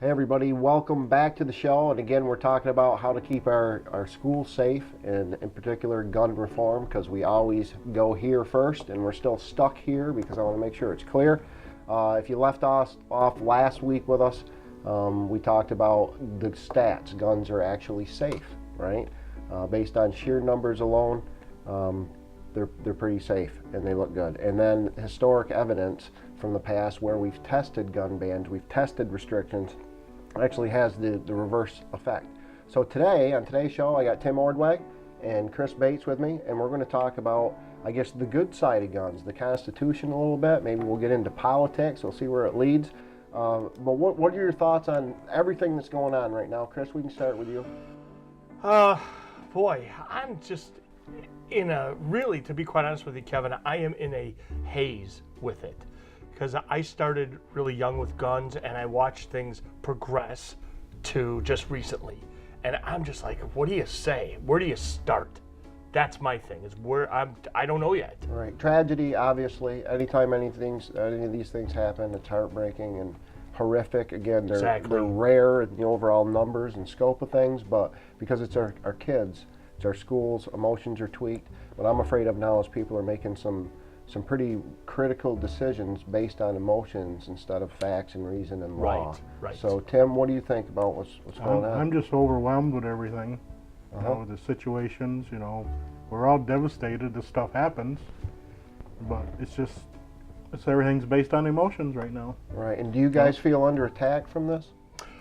Hey everybody, welcome back to the show. And again, we're talking about how to keep our schools safe, and in particular gun reform, because we always go here first, and we're still stuck here because I want to make sure it's clear. If you left us off last week with us, we talked about the stats. Guns are actually safe, right? Based on sheer numbers alone, they're pretty safe and they look good. And then historic evidence from the past where we've tested gun bans, we've tested restrictions, actually has the reverse effect. So today, on today's show, I got Tim Ordway and Chris Bates with me, and we're going to talk about, I guess, the good side of guns, the Constitution a little bit. Maybe we'll get into politics. We'll see where it leads. But what are your thoughts on everything that's going on right now? Chris, we can start with you. Boy, I'm just in a, really, to be quite honest with you, Kevin, I am in a haze with it. Because I started really young with guns and I watched things progress to just recently. And I'm just like, what do you say? Where do you start? That's my thing, is where I don't know yet. Right. Tragedy, obviously. Anytime any of these things happen, it's heartbreaking and horrific. Again, they're rare in the overall numbers and scope of things, but because it's our kids, it's our schools, emotions are tweaked. What I'm afraid of now is people are making some pretty critical decisions based on emotions instead of facts and reason and law. Right. So, Tim, what do you think about what's going on? I'm just overwhelmed with everything. You know, the situations, we're all devastated this stuff happens, but it's everything's based on emotions right now. Right, and do you guys feel under attack from this?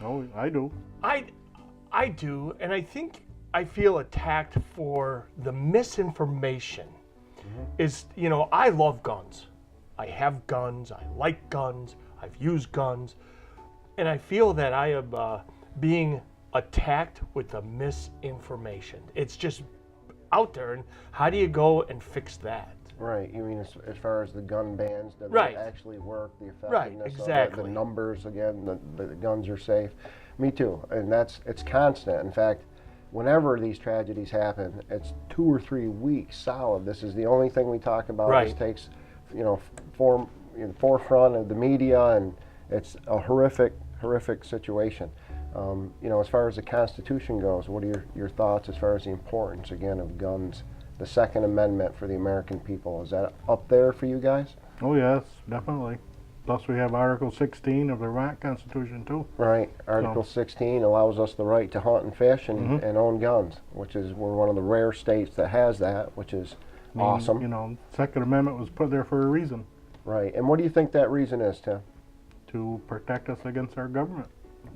Oh, I do. I do, and I think I feel attacked for the misinformation. Is, I love guns. I have guns, I like guns, I've used guns, and I feel that I am being attacked with the misinformation. It's just out there, and how do you go and fix that? Right, you mean as far as the gun bans, does it actually work, the effectiveness of it, the numbers, again, the guns are safe? Me too, and it's constant. In fact, whenever these tragedies happen, it's 2 or 3 weeks solid. This is the only thing we talk about. This takes, forefront of the media, and it's a horrific situation. As far as the Constitution goes, what are your thoughts as far as the importance, again, of guns, the Second Amendment for the American people? Is that up there for you guys? Oh, yes, definitely. Plus, we have Article 16 of the Vermont Constitution, too. Right. Article 16 allows us the right to hunt and fish and own guns, which is, we're one of the rare states that has that, which is awesome. Second Amendment was put there for a reason. Right. And what do you think that reason is, Tim? To protect us against our government.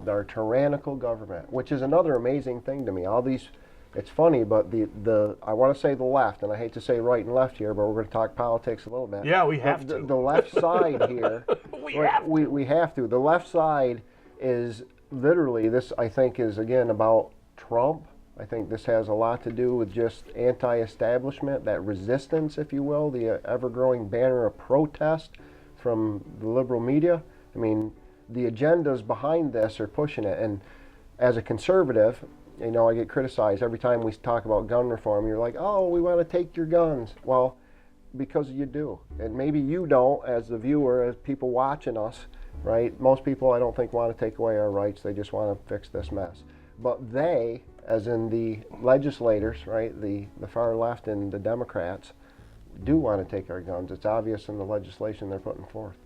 Our tyrannical government, which is another amazing thing to me. All these, it's funny, but the I want to say the left, and I hate to say right and left here, but we're going to talk politics a little bit. Yeah, we have to. The left side here, we have to. The left side is literally, this I think is again about Trump. I think this has a lot to do with just anti-establishment, that resistance, if you will, the ever-growing banner of protest from the liberal media. I mean, the agendas behind this are pushing it, and as a conservative, I get criticized every time we talk about gun reform. You're like, oh, we want to take your guns. Well, because you do. And maybe you don't, as the viewer, as people watching us, right? Most people, I don't think, want to take away our rights. They just want to fix this mess. But they, as in the legislators, right, the far left and the Democrats, do want to take our guns. It's obvious in the legislation they're putting forth.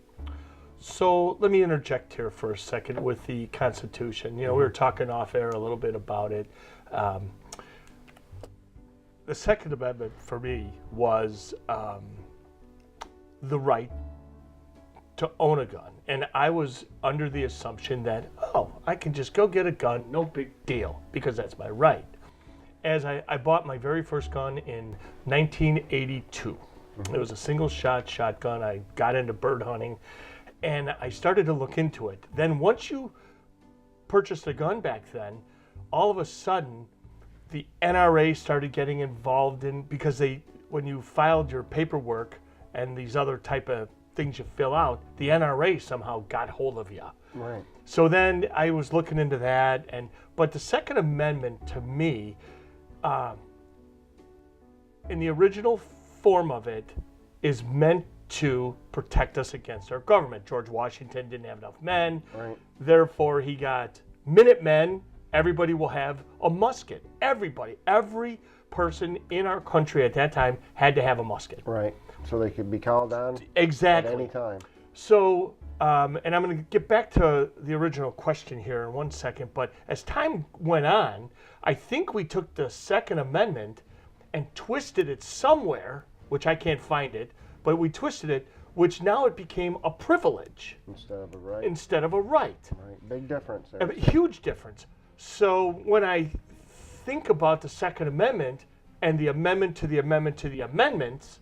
So let me interject here for a second with the Constitution. We were talking off air a little bit about it. The Second Amendment for me was the right to own a gun. And I was under the assumption that, I can just go get a gun, no big deal, because that's my right. As I bought my very first gun in 1982. It was a single-shot shotgun. I got into bird hunting, and I started to look into it. Then once you purchased a gun back then, all of a sudden, the NRA started getting involved in, because when you filed your paperwork and these other type of things you fill out, the NRA somehow got hold of you. Right. So then I was looking into that, but the Second Amendment to me, in the original form of it, is meant to protect us against our government. George Washington didn't have enough men. Right. Therefore, he got Minutemen. Everybody will have a musket. Everybody, every person in our country at that time had to have a musket. Right. So they could be called on Exactly. at any time. So, and I'm going to get back to the original question here in 1 second, but as time went on, I think we took the Second Amendment and twisted it somewhere, which I can't find it, but we twisted it, which now it became a privilege Instead of a right. instead of a right. Right. Big difference there. A huge difference. So when I think about the Second Amendment and the amendment to the amendment to the amendments,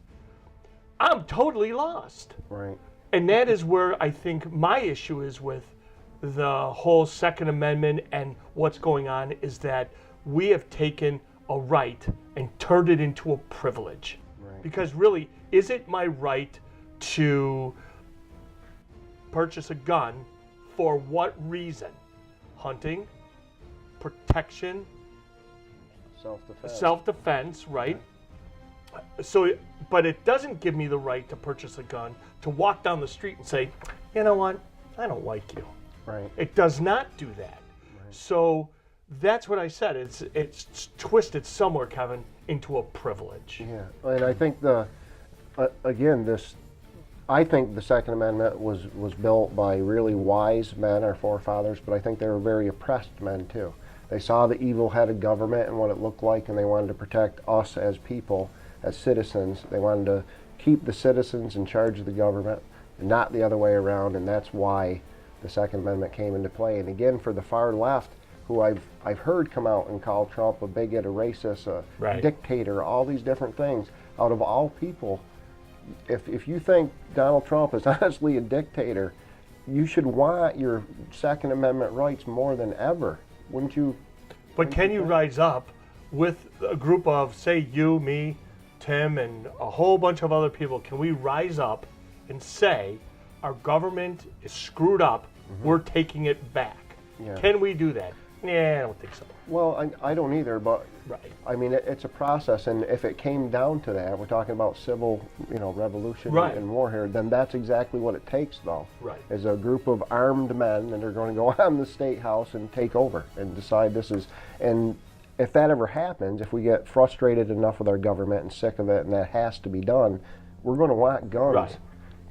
I'm totally lost. Right. And that is where I think my issue is with the whole Second Amendment and what's going on, is that we have taken a right and turned it into a privilege. Right. Because really, is it my right to purchase a gun for what reason? Hunting, protection, Self-defense. self-defense, right? So, but it doesn't give me the right to purchase a gun, to walk down the street and say, you know what, I don't like you. Right. It does not do that. So that's what I said. It's twisted somewhere, Kevin, into a privilege. Yeah. And I think I think the Second Amendment was built by really wise men, our forefathers, but I think they were very oppressed men too. They saw the evil head of government and what it looked like, and they wanted to protect us as people, as citizens. They wanted to keep the citizens in charge of the government, and not the other way around, and that's why the Second Amendment came into play. And again, for the far left, who I've heard come out and call Trump a bigot, a racist, a Right. dictator, all these different things, out of all people, if you think Donald Trump is honestly a dictator, you should want your Second Amendment rights more than ever, wouldn't you? But can you rise up with a group of, say, you, me, Tim, and a whole bunch of other people? Can we rise up and say, our government is screwed up, we're taking it back? Yeah. Can we do that? Yeah, I don't think so. Well, I don't either, but Right. I mean, it's a process, and if it came down to that, we're talking about civil, revolution Right. and war here, then that's exactly what it takes, though. Right. Is a group of armed men that are going to go on the state house and take over and decide this is, and if that ever happens, if we get frustrated enough with our government and sick of it, and that has to be done, we're going to want guns Right.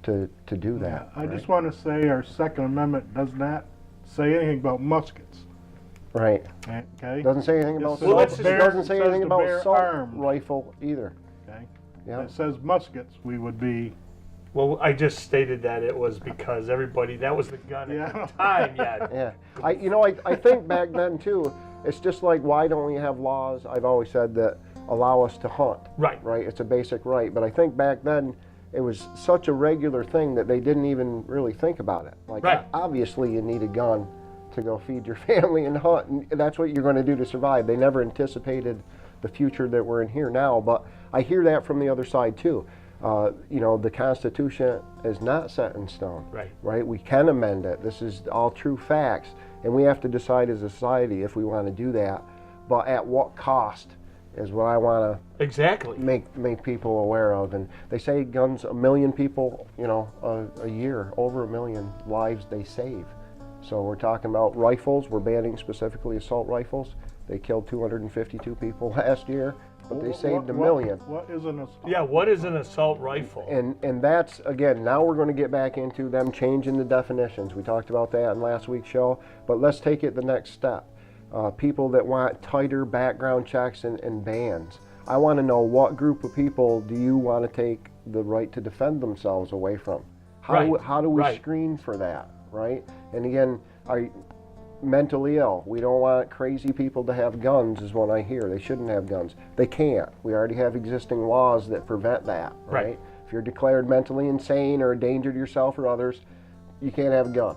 to do that. I just want to say our Second Amendment does not say anything about muskets. Right. Okay. Doesn't say anything about It Well, assault. let's It just- doesn't say says anything to about bear assault armed. rifle either. Okay. Yeah. It says muskets. We would be. Well, I just stated that it was because everybody, that was the gun at Yeah. the time, yeah. Yeah, I think back then too, it's just like, why don't we have laws, I've always said, that allow us to hunt, Right. right? It's a basic right, but I think back then it was such a regular thing that they didn't even really think about it. Like, Right. obviously you need a gun to go feed your family and hunt, and that's what you're going to do to survive. They never anticipated the future that we're in here now, but I hear that from the other side too. The Constitution is not set in stone. Right. We can amend it. This is all true facts, and we have to decide as a society if we want to do that. But at what cost is what I want Exactly. to make people aware of. And they say guns, 1 million people, a year, over 1 million lives they save. So we're talking about rifles. We're banning specifically assault rifles. They killed 252 people last year, but they saved 1 million. What is an assault? Yeah, what is an assault rifle? And that's, again, now we're going to get back into them changing the definitions. We talked about that in last week's show, but let's take it the next step. People that want tighter background checks and bans. I want to know, what group of people do you want to take the right to defend themselves away from? How do we Right. screen for that, right? And again, mentally ill. We don't want crazy people to have guns, is what I hear. They shouldn't have guns. They can't. We already have existing laws that prevent that, right? Right. If you're declared mentally insane or a danger to yourself or others, you can't have a gun,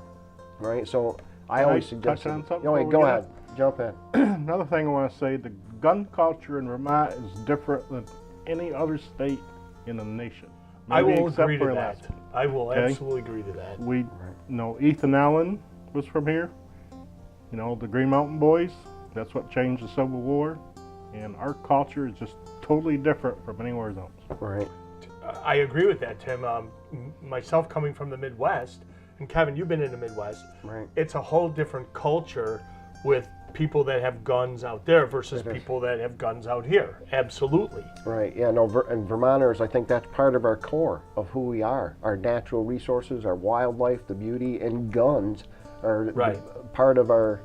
right? So I Can I always suggest. touch on something Wait, before go we ahead. Jump in. Another thing I want to say: the gun culture in Vermont is different than any other state in the nation. I Maybe will except agree for to that. Alaska. I will Okay. absolutely agree to that. We know Ethan Allen was from here. The Green Mountain Boys. That's what changed the Civil War. And our culture is just totally different from anywhere else. Right. I agree with that, Tim. Myself coming from the Midwest, and Kevin, you've been in the Midwest. Right. It's a whole different culture with people that have guns out there versus people that have guns out here. Absolutely. Right. Yeah. No. And Vermonters, I think that's part of our core of who we are. Our natural resources, our wildlife, the beauty, and guns are part of our,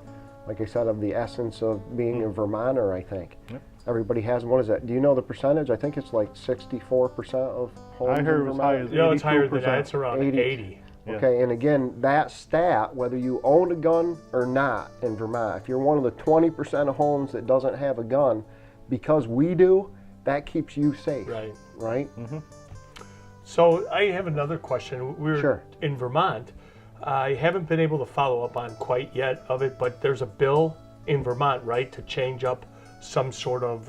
like I said, of the essence of being a Vermonter. I think. Yep. Everybody has. What is that? Do you know the percentage? I think it's like 64% of homes. I heard it was high as 82%. It's higher than that. It's around 80. Yeah. Okay, and again, that stat, whether you own a gun or not in Vermont, if you're one of the 20% of homes that doesn't have a gun, because we do, that keeps you safe. Right. Right? Mm-hmm. So I have another question. We're in Vermont. I haven't been able to follow up on quite yet of it, but there's a bill in Vermont, right, to change up some sort of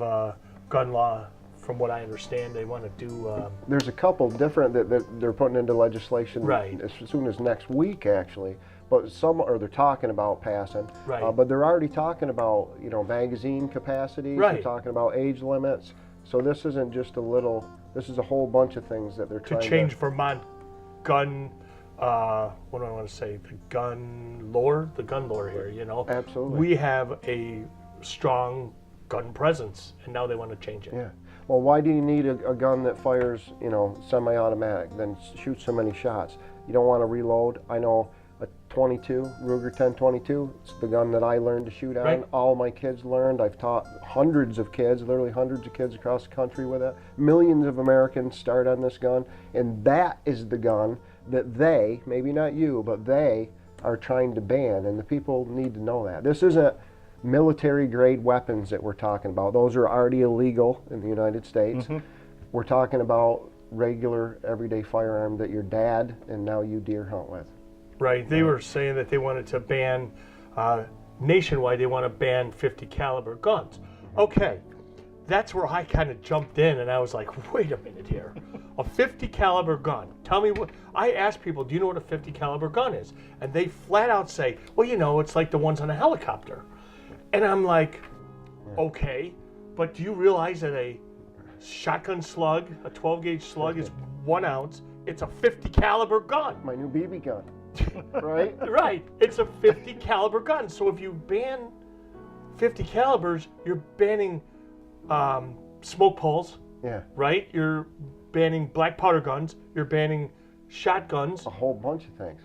gun law. From what I understand, they want to do. There's a couple different that they're putting into legislation as soon as next week, actually. But some, or they're talking about passing. Right. But they're already talking about, magazine capacities. Right. They're talking about age limits. So this isn't just a little. This is a whole bunch of things that they're trying to change Vermont gun. What do I want to say? The gun lore here. Absolutely. We have a strong gun presence, and now they want to change it. Yeah. Well, why do you need a gun that fires, semi-automatic, then shoots so many shots? You don't want to reload. I know a 22, Ruger 1022, it's the gun that I learned to shoot on. Right. All my kids learned. I've taught hundreds of kids, literally hundreds of kids across the country with it. Millions of Americans start on this gun, and that is the gun that they, maybe not you, but they are trying to ban, and the people need to know that. This isn't military grade weapons that we're talking about. Those are already illegal in the United States. Mm-hmm. We're talking about regular everyday firearm that your dad and now you deer hunt with. Right. They were saying that they wanted to ban nationwide. They want to ban 50 caliber guns. Okay, that's where I kind of jumped in and I was like, wait a minute here, a 50 caliber gun. Tell me what. I asked people, do you know what a 50 caliber gun is? And they flat out say, well, it's like the ones on a helicopter. And I'm like, okay, but do you realize that a shotgun slug, a 12 gauge slug is 1 ounce? It's a 50 caliber gun. My new BB gun, right? Right, it's a 50 caliber gun. So if you ban 50 calibers, you're banning smoke poles, right? You're banning black powder guns, you're banning shotguns. A whole bunch of things.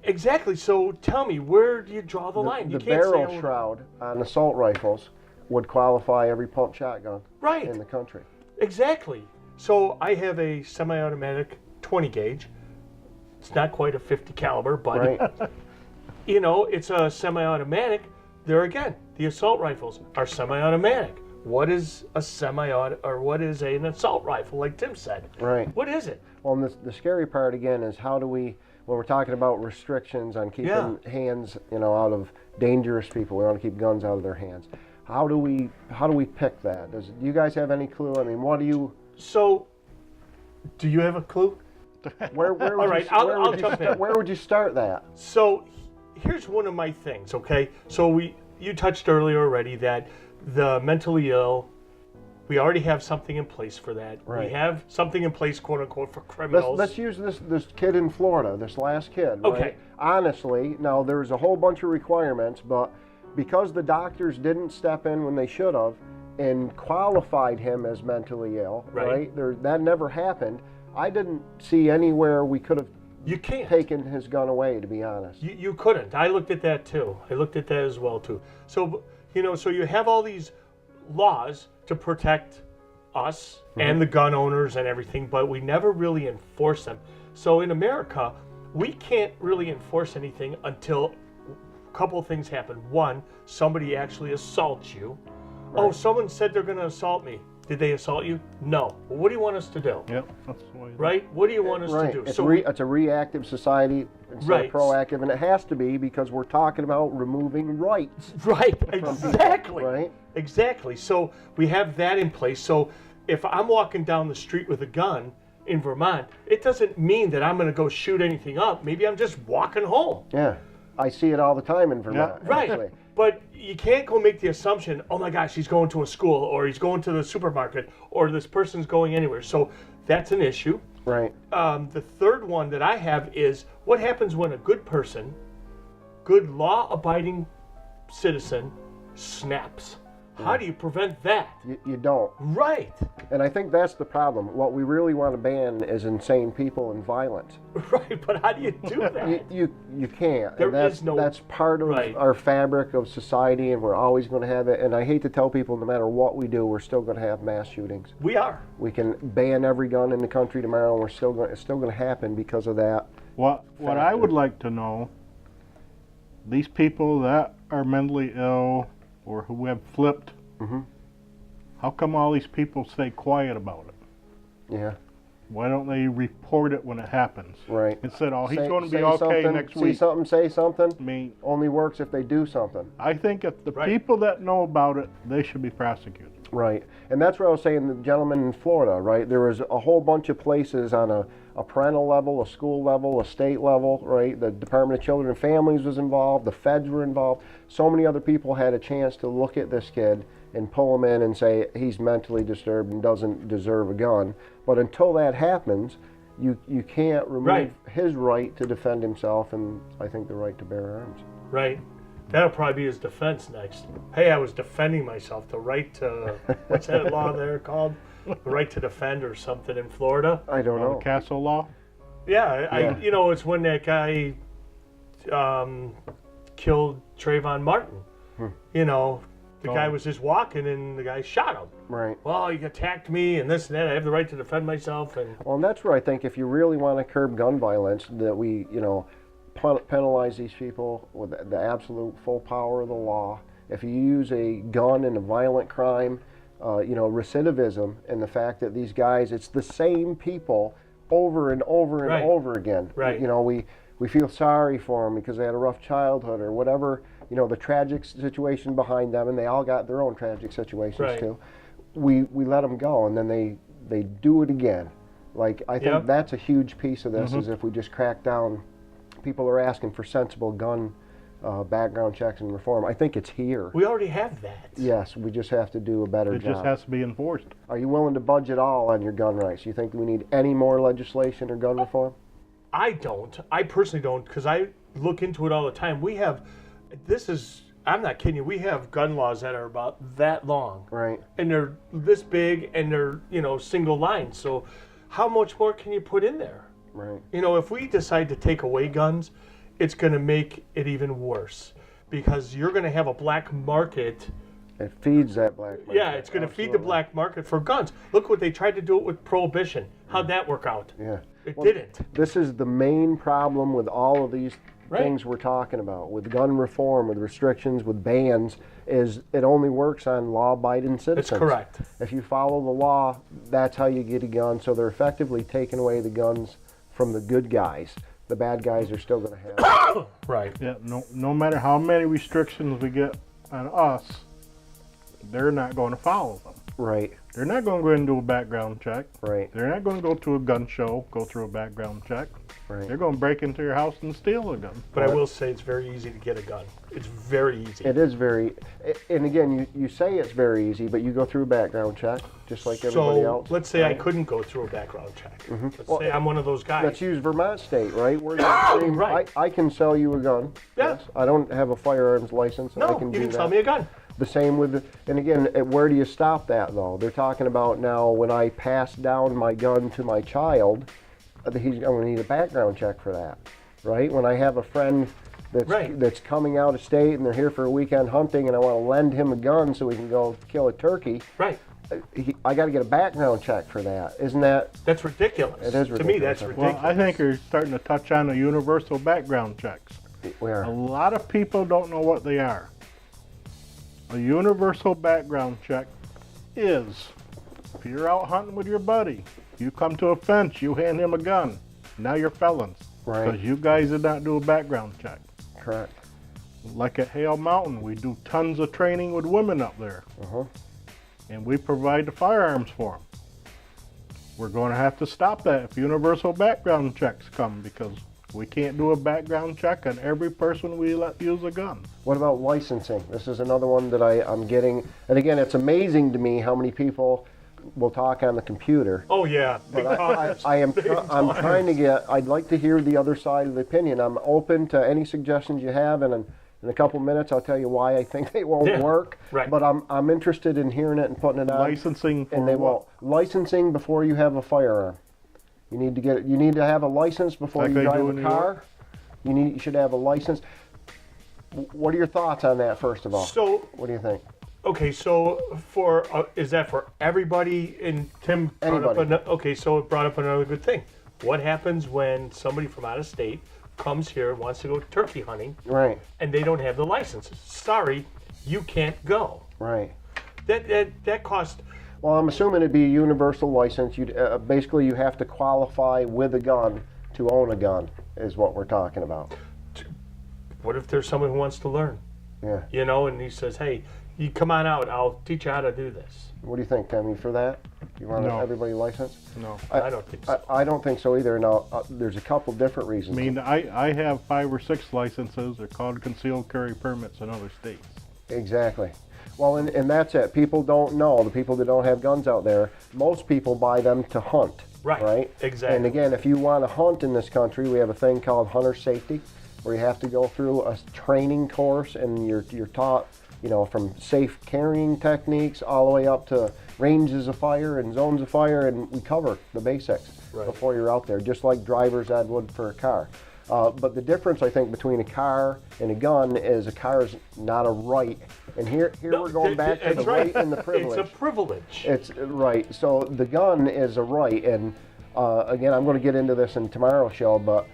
Exactly. So tell me, where do you draw the line? The barrel shroud on assault rifles would qualify every pump shotgun in the country. Exactly. So I have a semi-automatic 20 gauge. It's not quite a 50 caliber, but it's a semi-automatic. There again, the assault rifles are semi-automatic. What is a what is an assault rifle, like Tim said? Right. What is it? Well, and the scary part again is how do we, when we're talking about restrictions on keeping hands, out of dangerous people, we want to keep guns out of their hands. How do we pick that? Do you guys have any clue? I mean, what do you? So, do you have a clue? Where would all right, I'll jump in. Where would you start that? So, here's one of my things. Okay, so you touched earlier already that the mentally ill. We already have something in place for that. Right. We have something in place, quote unquote, for criminals. Let's use this kid in Florida, this last kid. Okay. Right? Honestly, now there's a whole bunch of requirements, but because the doctors didn't step in when they should have and qualified him as mentally ill, right? That never happened. I didn't see anywhere we could have taken his gun away, to be honest. You couldn't. I looked at that too. I looked at that as well too. So, so you have all these laws to protect us and the gun owners and everything, but we never really enforce them. So in America, we can't really enforce anything until a couple of things happen. One, somebody actually assaults you. Right. Oh, someone said they're going to assault me. Did they assault you? No. Well, what do you want us to do? Yep. That's what right? What do you want us to do? It's a reactive society instead of proactive, and it has to be because we're talking about removing rights. Right, exactly. People, right? Exactly. So we have that in place. So if I'm walking down the street with a gun in Vermont, it doesn't mean that I'm going to go shoot anything up. Maybe I'm just walking home. Yeah. I see it all the time in Vermont. Right. Actually. But you can't go make the assumption, oh my gosh, he's going to a school, or he's going to the supermarket, or this person's going anywhere. So that's an issue. Right. The third one that I have is what happens when a good person, good law-abiding citizen, snaps? How do you prevent that? You don't. Right. And I think that's the problem. What we really want to ban is insane people and violence. Right, but how do you do that? You can't. There And that's, is no- that's part of Right. our fabric of society, and we're always going to have it. And I hate to tell people, no matter what we do, we're still going to have mass shootings. We are. We can ban every gun in the country tomorrow, and it's still going to happen because of that. What I would like to know, these people that are mentally ill or who have flipped, how come all these people stay quiet about it? Yeah. Why don't they report it when it happens? Right. Instead, oh, he's Say- going to be say okay something, next see week. something, say something. I mean, Only works if they do something. I think if the Right. people that know about it, they should be prosecuted. Right. And that's what I was saying, the gentleman in Florida, right? There was a whole bunch of places on a parental level, a school level, a state level, right? The Department of Children and Families was involved, the feds were involved. So many other people had a chance to look at this kid and pull him in and say he's mentally disturbed and doesn't deserve a gun. But until that happens, you can't remove Right. his right to defend himself, and I think the right to bear arms. Right. That'll probably be his defense next. Hey, I was defending myself. The right to, what's that law there called? The right to defend or something in Florida. I don't The know. Castle Law? Yeah, Yeah. you know, it's when that guy killed Trayvon Martin. You know, the guy was just walking and the guy shot him. Right. Well, he attacked me and this and that. I have the right to defend myself. And Well, and that's where I think if you really want to curb gun violence, that we, penalize these people with the absolute full power of the law. If you use a gun in a violent crime, recidivism, and the fact that these guys, it's the same people over and over and Right. over again. Right. We feel sorry for them because they had a rough childhood or whatever, the tragic situation behind them, and they all got their own tragic situations Right. too. We let them go, and then they do it again. Like, I think Yep. that's a huge piece of this, is if we just crack down. People are asking for sensible gun background checks and reform. I think it's here. we already have that. Yes, we just have to do a better It job. just has to be enforced. Are you willing to budge at all on your gun rights? You think we need any more legislation or gun reform? I don't. I personally don't, because I look into it all the time. I'm not kidding you, we have gun laws that are about that long. Right. And they're this big and they're, single line. So how much more can you put in there? Right. If we decide to take away guns, it's going to make it even worse because you're going to have a black market. It feeds that black market. Yeah, it's going to feed the Absolutely. black market for guns. Look what they tried to do it with prohibition. How'd that work out? Yeah. It Well, didn't. This is the main problem with all of these Right. things we're talking about, with gun reform, with restrictions, with bans, is it only works on law-abiding citizens. That's correct. If you follow the law, that's how you get a gun. So they're effectively taking away the guns from the good guys. The bad guys are still going to have it. Right. Yeah, no matter how many restrictions we get on us, they're not going to follow them. Right, They're not going to go in and do a background check. right, They're not going to go to a gun show, go through a background check. right. They're going to break into your house and steal a gun. But I will say it's very easy to get a gun. It's very easy. It is very, and again, you say it's very easy, but you go through a background check, just like everybody So else. let's say I right? couldn't go through a background check. Let's Well, say I'm one of those guys. Let's use Vermont State, right? We're the same, Right. I can sell you a gun. Yeah. Yes. I don't have a firearms license. No, I can you do can that. sell me a gun. The same with, and again, where do you stop that though? They're talking about now when I pass down my gun to my child, he's going to need a background check for that, right? When I have a friend Right. that's coming out of state and they're here for a weekend hunting and I want to lend him a gun so he can go kill a turkey, Right. I got to get a background check for that. Isn't that? That's ridiculous. It is To me, ridiculous. that's Well, ridiculous. I think you're starting to touch on the universal background checks. Where? A lot of people don't know what they are. A universal background check is, if you're out hunting with your buddy, you come to a fence, you hand him a gun, now you're felons. Right. Because you guys did not do a background check. Correct. Like at Hale Mountain, we do tons of training with women up there. Uh-huh. And we provide the firearms for them. We're going to have to stop that if universal background checks come, because We can't do a background check on every person we let use a gun. What about licensing? This is another one that I'm getting, and again, it's amazing to me how many people will talk on the computer. Oh yeah, But I'm trying to get, I'd like to hear the other side of the opinion. I'm open to any suggestions you have, and in a couple minutes I'll tell you why I think they won't work. Right. But I'm interested in hearing it and putting it on. Licensing for And they what? won't. Licensing before you have a firearm. You need to get it. You need to have a license before Like you they drive do a in New car. You should have a license. What are your thoughts on that, first of all? So What do you think? okay, so is that for everybody? And Tim brought up Anybody. okay, so it brought up another good thing. What happens when somebody from out of state comes here and wants to go turkey hunting Right, and they don't have the licenses? Sorry, you can't go. right. That cost. Well, I'm assuming it'd be a universal license. You'd basically you have to qualify with a gun to own a gun, is what we're talking about. What if there's someone who wants to learn? Yeah. You know, and he says, "Hey, you come on out. I'll teach you how to do this." What do you think, Tim? You for that? You want No. everybody licensed? No. I don't think so. I don't think so either. Now, there's a couple different I reasons. mean, I have 5 or 6 licenses. They're called concealed carry permits in other states. Exactly. Well, and that's it. People don't know. The people that don't have guns out there, most people buy them to hunt. Right, exactly. And again, if you want to hunt in this country, we have a thing called hunter safety, where you have to go through a training course, and you're taught, you know, from safe carrying techniques all the way up to ranges of fire and zones of fire, and we cover the basics before you're out there, just like driver's ed would for a car. But the difference, I think, between a car and a gun is a car is not a right. And here No, we're going back to the that's right and the privilege. It's a privilege. It's right. So the gun is a right, and again, I'm going to get into this in tomorrow's show, but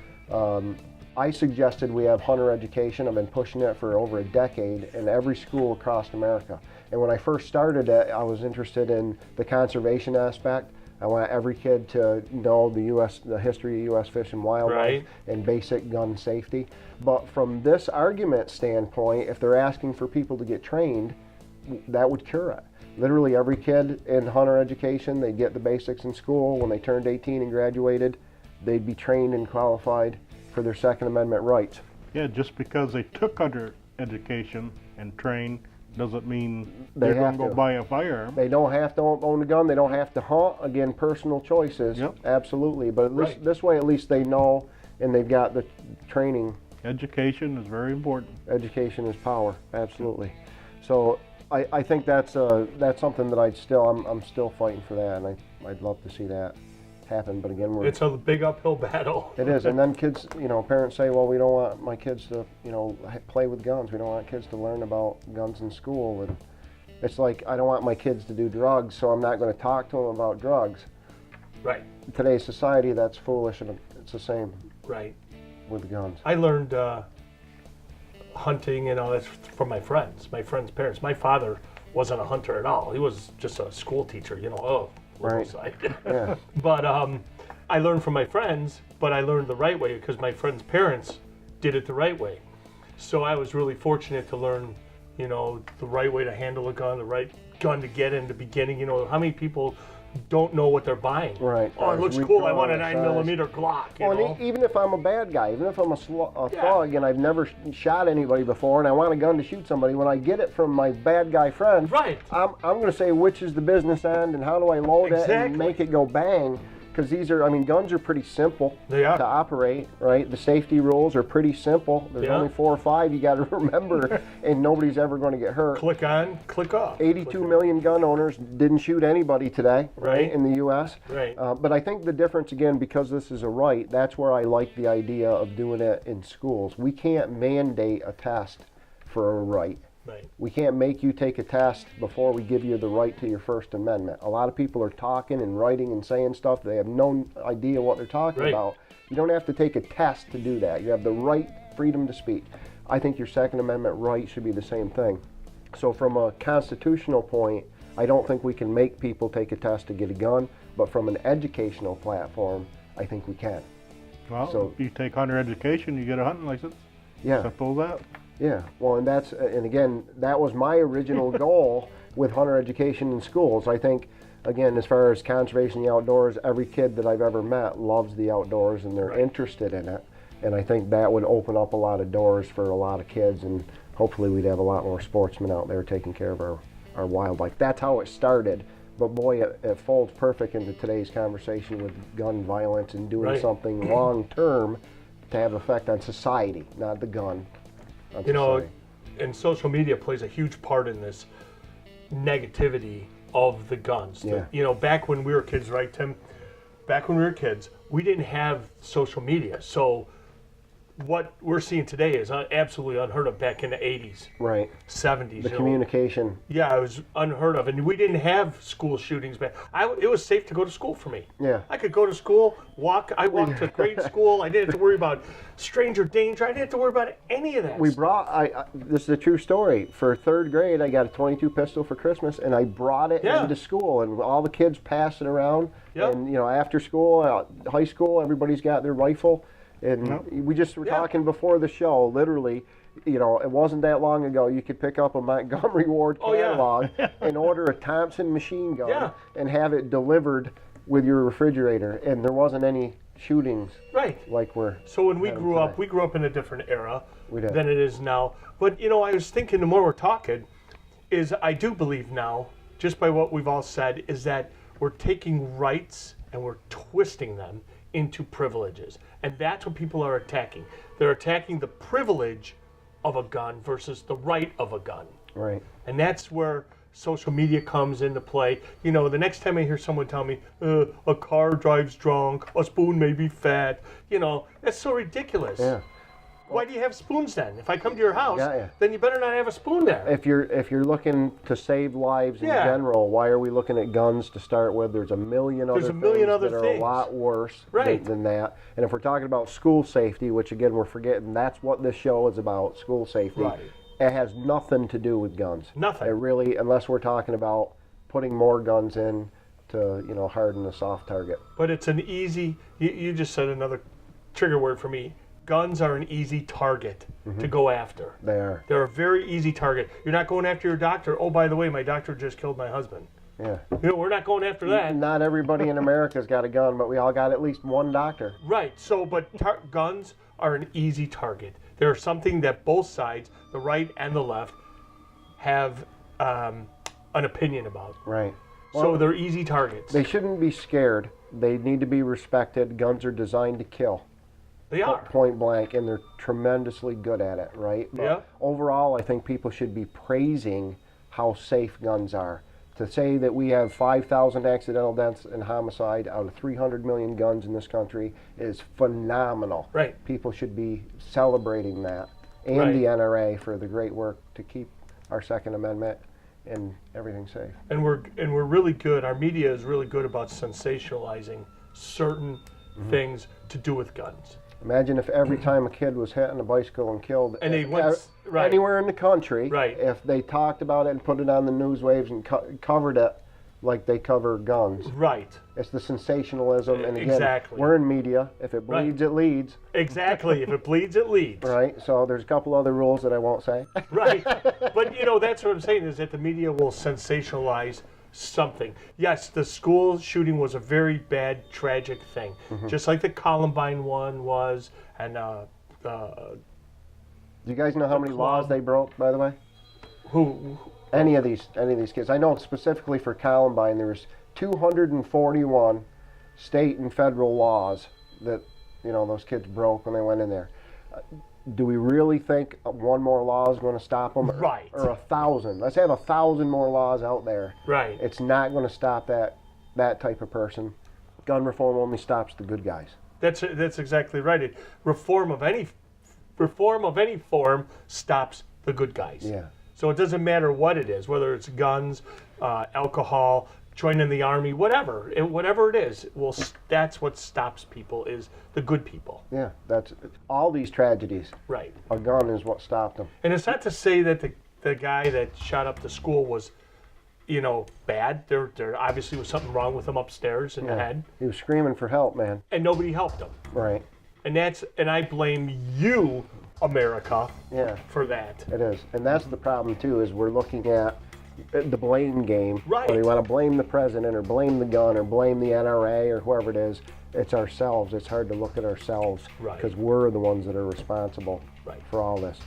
I suggested we have hunter education. I've been pushing it for over a decade in every school across America. And when I first started it, I was interested in the conservation aspect. I want every kid to know the history of U.S. fish and wildlife Right. and basic gun safety. But from this argument standpoint, if they're asking for people to get trained, that would cure it. Literally every kid in hunter education, they'd get the basics in school. When they turned 18 and graduated, they'd be trained and qualified for their Second Amendment rights. Yeah, just because they took under education and trained doesn't mean They they're going have to go to. buy a firearm. They don't have to own a gun. They don't have to hunt. Again, personal choices. Yep. Absolutely. But at least Right. this way, at least they know and they've got the training. Education is very important. Education is power. Absolutely. So I think that's something that I'm still fighting for that, and I'd love to see that happen. But again, It's a big uphill battle. it is. And then kids, parents say, well, we don't want my kids to, play with guns. We don't want kids to learn about guns in school. And it's like, I don't want my kids to do drugs, so I'm not going to talk to them about drugs. Right, In today's society, that's foolish, and it's the same right. with guns. I learned hunting and all that from my friends' parents. My father wasn't a hunter at all. He was just a school teacher, liberal Right. side. Yeah. But I learned from my friends, but I learned the right way because my friends' parents did it the right way. So I was really fortunate to learn, the right way to handle a gun, the right gun to get in the beginning. How many people don't know what they're buying? Right. Oh, it looks cool. I want a 9mm Glock. Well, and even if I'm a bad guy, even if I'm a thug and I've never shot anybody before and I want a gun to shoot somebody, when I get it from my bad guy friend, Right. I'm going to say which is the business end and how do I load it and Exactly. make it go bang. Because guns are pretty simple They are. to operate, right? The safety rules are pretty simple. There's Yeah. only 4 or 5 you got to remember, and nobody's ever going to get hurt. Click on, click off. 82 million gun owners didn't shoot anybody today, Right. in the U.S. Right. But I think the difference, again, because this is a right, that's where I like the idea of doing it in schools. We can't mandate a test for a right. Right. We can't make you take a test before we give you the right to your First Amendment. A lot of people are talking and writing and saying stuff. They have no idea what they're talking Right. about. You don't have to take a test to do that. You have the right freedom to speak. I think your Second Amendment right should be the same thing. So from a constitutional point, I don't think we can make people take a test to get a gun, but from an educational platform, I think we can. Well, So- if you take hunter education, you get a hunting license. Yeah. Simple as that. Yeah, well, and again, that was my original goal with hunter education in schools. I think, again, as far as conservation of the outdoors, every kid that I've ever met loves the outdoors and they're Right. interested in it. And I think that would open up a lot of doors for a lot of kids, and hopefully we'd have a lot more sportsmen out there taking care of our wildlife. That's how it started. But boy, it folds perfect into today's conversation with gun violence and doing Right. something long term to have effect on society, not the gun. On You know, society. and social media plays a huge part in this negativity of the guns. Yeah. You know, back when we were kids, right, Tim? Back when we were kids, we didn't have social media. So what we're seeing today is absolutely unheard of back in the 80s, Right. 70s. The you know. communication. Yeah, it was unheard of. And we didn't have school shootings back. It was safe to go to school for me. Yeah. I could go to school, walk. I walked to grade school. I didn't have to worry about stranger danger. I didn't have to worry about any of that. We brought, this is a true story. For third grade, I got a .22 pistol for Christmas, and I brought it Yeah. into school, and all the kids passed it around. Yep. And, you know, after school, high school, everybody's got their rifle. And Yep. we just were Yeah. talking before the show, literally, you know, it wasn't that long ago, you could pick up a Montgomery Ward Oh, yeah. catalog and order a Thompson machine gun Yeah. and have it delivered with your refrigerator, and there wasn't any shootings Right. like we're. So when we having grew up, today. we grew up in a different era We did. than it is now. But, you know, I was thinking the more we're talking, is I do believe now, just by what we've all said, is that we're taking rights and we're twisting them into privileges. And that's what people are attacking. They're attacking the privilege of a gun versus the right of a gun. Right. And that's where social media comes into play. You know, the next time I hear someone tell me, a car drives drunk, a spoon may be fat, you know, that's so ridiculous. Yeah. Why do you have spoons then? If I come to your house, Yeah. then you better not have a spoon there. If you're looking to save lives in Yeah. general, why are we looking at guns to start with? There's a million other There's a million things other that are things. a lot worse Right. than that. And if we're talking about school safety, which again we're forgetting, that's what this show is about, school safety. Right. It has nothing to do with guns. Nothing. It really, unless we're talking about putting more guns in to, you know, harden the soft target. But it's an easy, you just said another trigger word for me. Guns are an easy target to go after. They are. They're a very easy target. You're not going after your doctor. Oh, by the way, my doctor just killed my husband. Yeah. You know, we're not going after that. Not everybody in America's got a gun, but we all got at least one doctor. Right. So, but guns are an easy target. They're something that both sides, the right and the left, have an opinion about. Right. So they're easy targets. They shouldn't be scared. They need to be respected. Guns are designed to kill. They are. Point blank, and they're tremendously good at it, right? But Yeah. overall, I think people should be praising how safe guns are. To say that we have 5,000 accidental deaths and homicide out of 300 million guns in this country is phenomenal. Right. People should be celebrating that, and Right. the NRA for the great work to keep our Second Amendment and everything safe. And we're really good. Our media is really good about sensationalizing certain things to do with guns. Imagine if every time a kid was hit on a bicycle and killed And they went right. anywhere in the country, Right. if they talked about it and put it on the news waves and covered it like they cover guns. Right. It's the sensationalism, and again, Exactly. we're in media. If it Right. bleeds, it leads, Exactly. If it bleeds, it leads. right? So there's a couple other rules that I won't say. Right. But you know, that's what I'm saying is that the media will sensationalize something. Yes, the school shooting was a very bad, tragic thing, just like the Columbine one was, and Do you guys know how many laws club. they broke, by the way? who Any of these kids? I know specifically for Columbine, there's 241 state and federal laws that, you know, those kids broke when they went in there. Do we really think one more law is going to stop them? Right. Or 1,000? Let's have 1,000 more laws out there. right. It's not going to stop that type of person. Gun reform only stops the good guys. That's exactly right. Reform of any form stops the good guys. Yeah. So it doesn't matter what it is, whether it's guns, alcohol, joining the army, whatever it is. Well, that's what stops people is the good people. Yeah, that's all these tragedies. Right. A gun is what stopped them. And it's not to say that the guy that shot up the school was, you know, bad. There obviously was something wrong with him upstairs in the head, He was screaming for help, man. and nobody helped him. Right. And I blame you, America, Yeah. for that. It is, and that's the problem too. Is we're looking at the blame game. Right. Or they want to blame the president or blame the gun or blame the NRA or whoever it is. It's ourselves. It's hard to look at ourselves Right. because we're the ones that are responsible Right. for all this.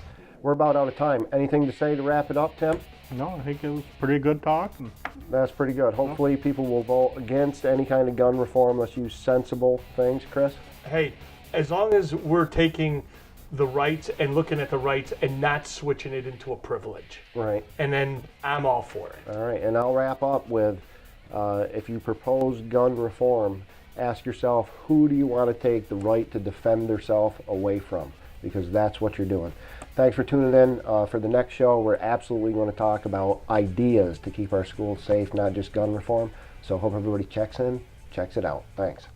We're about out of time. Anything to say to wrap it up, Tim? No, I think it was pretty good talk. And That's pretty good. Hopefully people will vote against any kind of gun reform. Let's use sensible things, Chris. Hey, as long as we're taking the rights and looking at the rights and not switching it into a privilege. Right. And then I'm all for it. All right. And I'll wrap up with, if you propose gun reform, ask yourself, who do you want to take the right to defend yourself away from? Because that's what you're doing. Thanks for tuning in. For the next show, we're absolutely going to talk about ideas to keep our schools safe, not just gun reform. So hope everybody checks it out. Thanks.